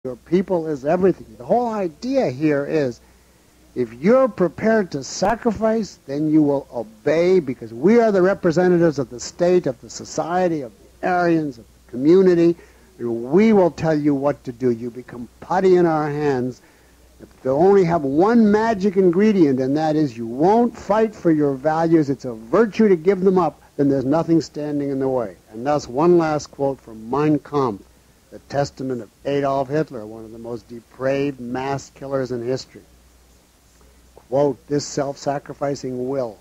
Your people is everything. The whole idea here is if you're prepared to sacrifice, then you will obey, because we are the representatives of the state, of the society, of the Aryans, of the community, and we will tell you what to do. You become putty in our hands. If they only have one magic ingredient, and that is you won't fight for your values. It's a virtue to give them up, then there's nothing standing in the way. And thus, one last quote from Mein Kampf, the testament of Adolf Hitler, one of the most depraved mass killers in history. Quote, this self-sacrificing will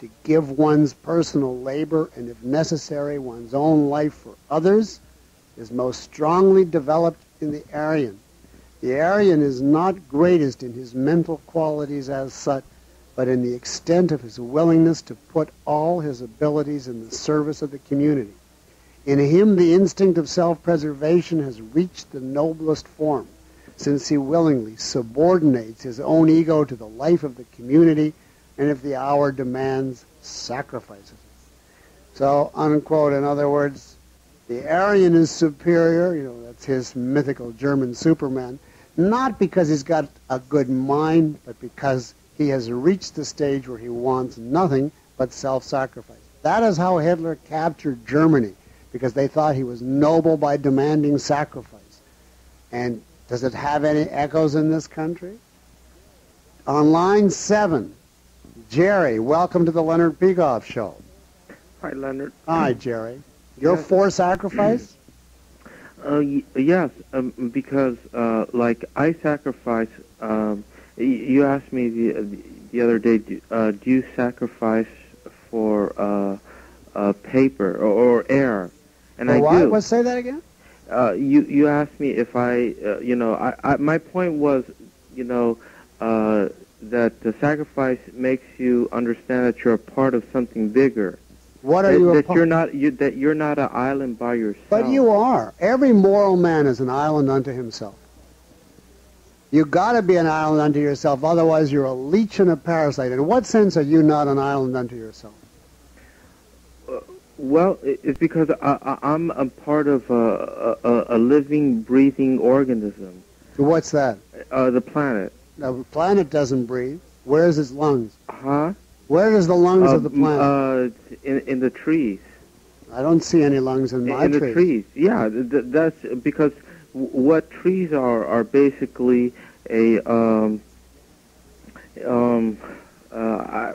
to give one's personal labor and, if necessary, one's own life for others is most strongly developed in the Aryan. The Aryan is not greatest in his mental qualities as such, but in the extent of his willingness to put all his abilities in the service of the community. In him, the instinct of self-preservation has reached the noblest form, since he willingly subordinates his own ego to the life of the community, and if the hour demands, sacrifices it. So, unquote, in other words, the Aryan is superior, that's his mythical German Superman, not because he's got a good mind, but because he has reached the stage where he wants nothing but self-sacrifice. That is how Hitler captured Germany, because they thought he was noble by demanding sacrifice. And does it have any echoes in this country? On line 7, Jerry, welcome to the Leonard Peikoff Show. Hi, Leonard. Hi, Jerry. You're for sacrifice? Yes, because, like, I sacrifice, you asked me the other day, do you sacrifice for paper or air? And I do. What? Say that again? You asked me if I my point was, that the sacrifice makes you understand that you're a part of something bigger. What are you a part? That you're not an island by yourself. But you are. Every moral man is an island unto himself. You've got to be an island unto yourself, otherwise you're a leech and a parasite. In what sense are you not an island unto yourself? Well, it's because I'm a part of a living, breathing organism. What's that? The planet. The planet doesn't breathe. Where's its lungs? Huh? Where is the lungs of the planet? In the trees. I don't see any lungs in my trees. In the trees, yeah. That's because what trees are basically a I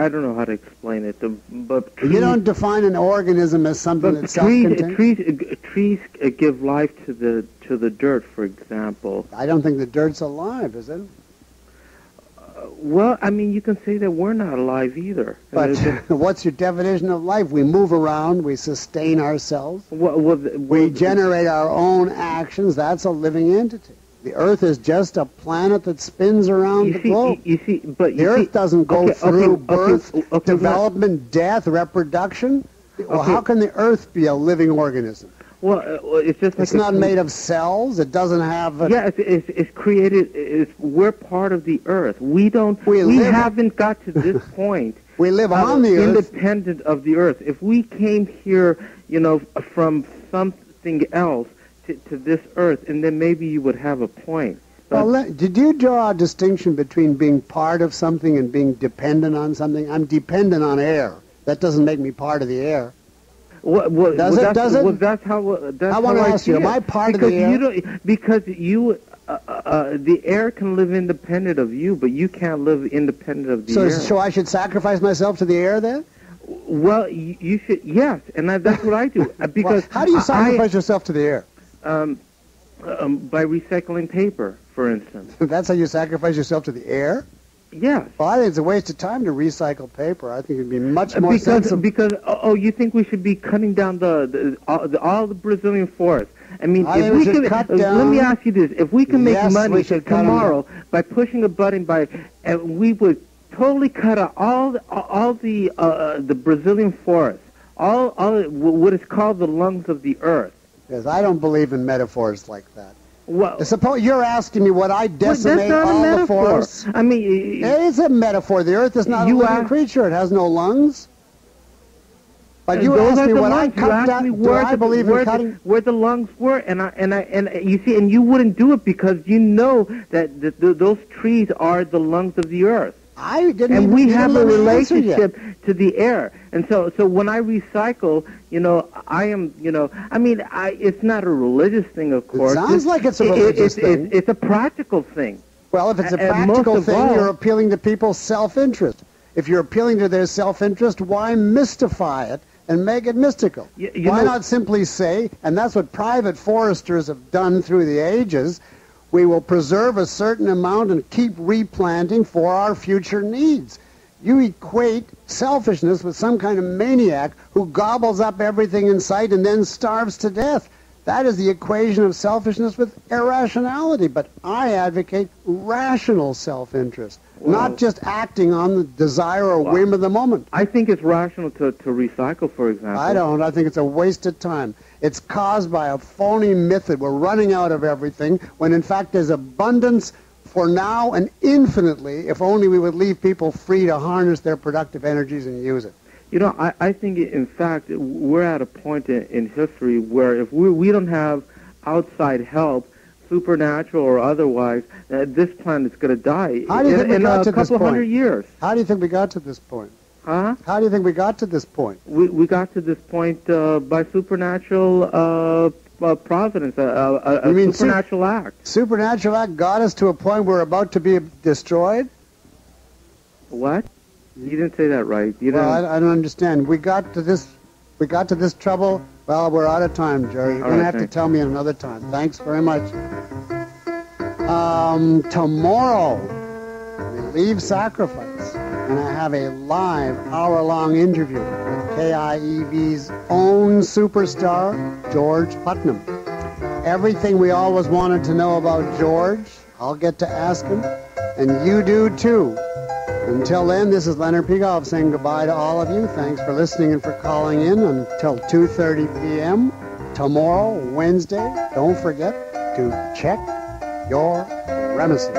don't know how to explain it, but trees, you don't define an organism as something that's self-contained. Trees give life to the dirt, for example. I don't think the dirt's alive, is it? Well, I mean, you can say that we're not alive either. But what's your definition of life? We move around, we sustain ourselves, we generate our own actions. That's a living entity. The Earth is just a planet that spins around the globe. The Earth doesn't go through birth, development, death, reproduction. Well, how can the Earth be a living organism? Well, it's just like it's not made of cells. It doesn't have. It's created. We're part of the Earth. We haven't got to this point. We live on the Earth, independent of the Earth. If we came here, from something else to this Earth, and then maybe you would have a point. But well, did you draw a distinction between being part of something and being dependent on something? I'm dependent on air. That doesn't make me part of the air. Does it? Well, that's how. I want to ask you: am I part of the air? Because the air can live independent of you, but you can't live independent of the air. So I should sacrifice myself to the air then? Well, you should. Yes, and that's what I do. Because how do you sacrifice yourself to the air? By recycling paper, for instance. That's how you sacrifice yourself to the air? Yes. Well, I think it's a waste of time to recycle paper. I think it'd be much more sensible. Because you think we should be cutting down all the Brazilian forests? I mean, if we could cut down. Let me ask you this: if we can make money tomorrow by pushing a button, we would totally cut out all the Brazilian forests, all what is called the lungs of the earth. Yes, I don't believe in metaphors like that. Well, suppose you're asking me would I decimate all the forests? I mean, it is a metaphor. The earth is not a living creature. It has no lungs. But you asked me when I cut down, where the lungs were, and you see, and you wouldn't do it because you know that those trees are the lungs of the earth. I didn't. And we have a relationship to the air, and so when I recycle, I am, I mean, it's not a religious thing, of course. It sounds like it's a religious thing. It's a practical thing. Well, if it's a practical thing, you're appealing to people's self-interest. If you're appealing to their self-interest, why mystify it and make it mystical? Why not simply say, and that's what private foresters have done through the ages, we will preserve a certain amount and keep replanting for our future needs. You equate selfishness with some kind of maniac who gobbles up everything in sight and then starves to death. That is the equation of selfishness with irrationality. But I advocate rational self-interest, not just acting on the desire or whim of the moment. I think it's rational to recycle, for example. I don't. I think it's a waste of time. It's caused by a phony myth that we're running out of everything, when in fact there's abundance for now and infinitely, if only we would leave people free to harness their productive energies and use it. I think, in fact, we're at a point in history where if we don't have outside help, supernatural or otherwise, this planet's going to die in a couple hundred years. How do you think we got to this point? Huh? How do you think we got to this point? We got to this point by supernatural providence, a supernatural act. Supernatural act got us to a point where we're about to be destroyed? What? You didn't say that right. I don't understand. We got to this trouble. Well, we're out of time, Jerry. You're going to have to tell me another time. Thanks very much. Tomorrow, we leave sacrifice, and I have a live hour-long interview with KIEV's own superstar, George Putnam. Everything we always wanted to know about George, I'll get to ask him, and you do too. Until then, this is Leonard Peikoff saying goodbye to all of you. Thanks for listening and for calling in until 2:30 p.m. tomorrow, Wednesday. Don't forget to check your premises.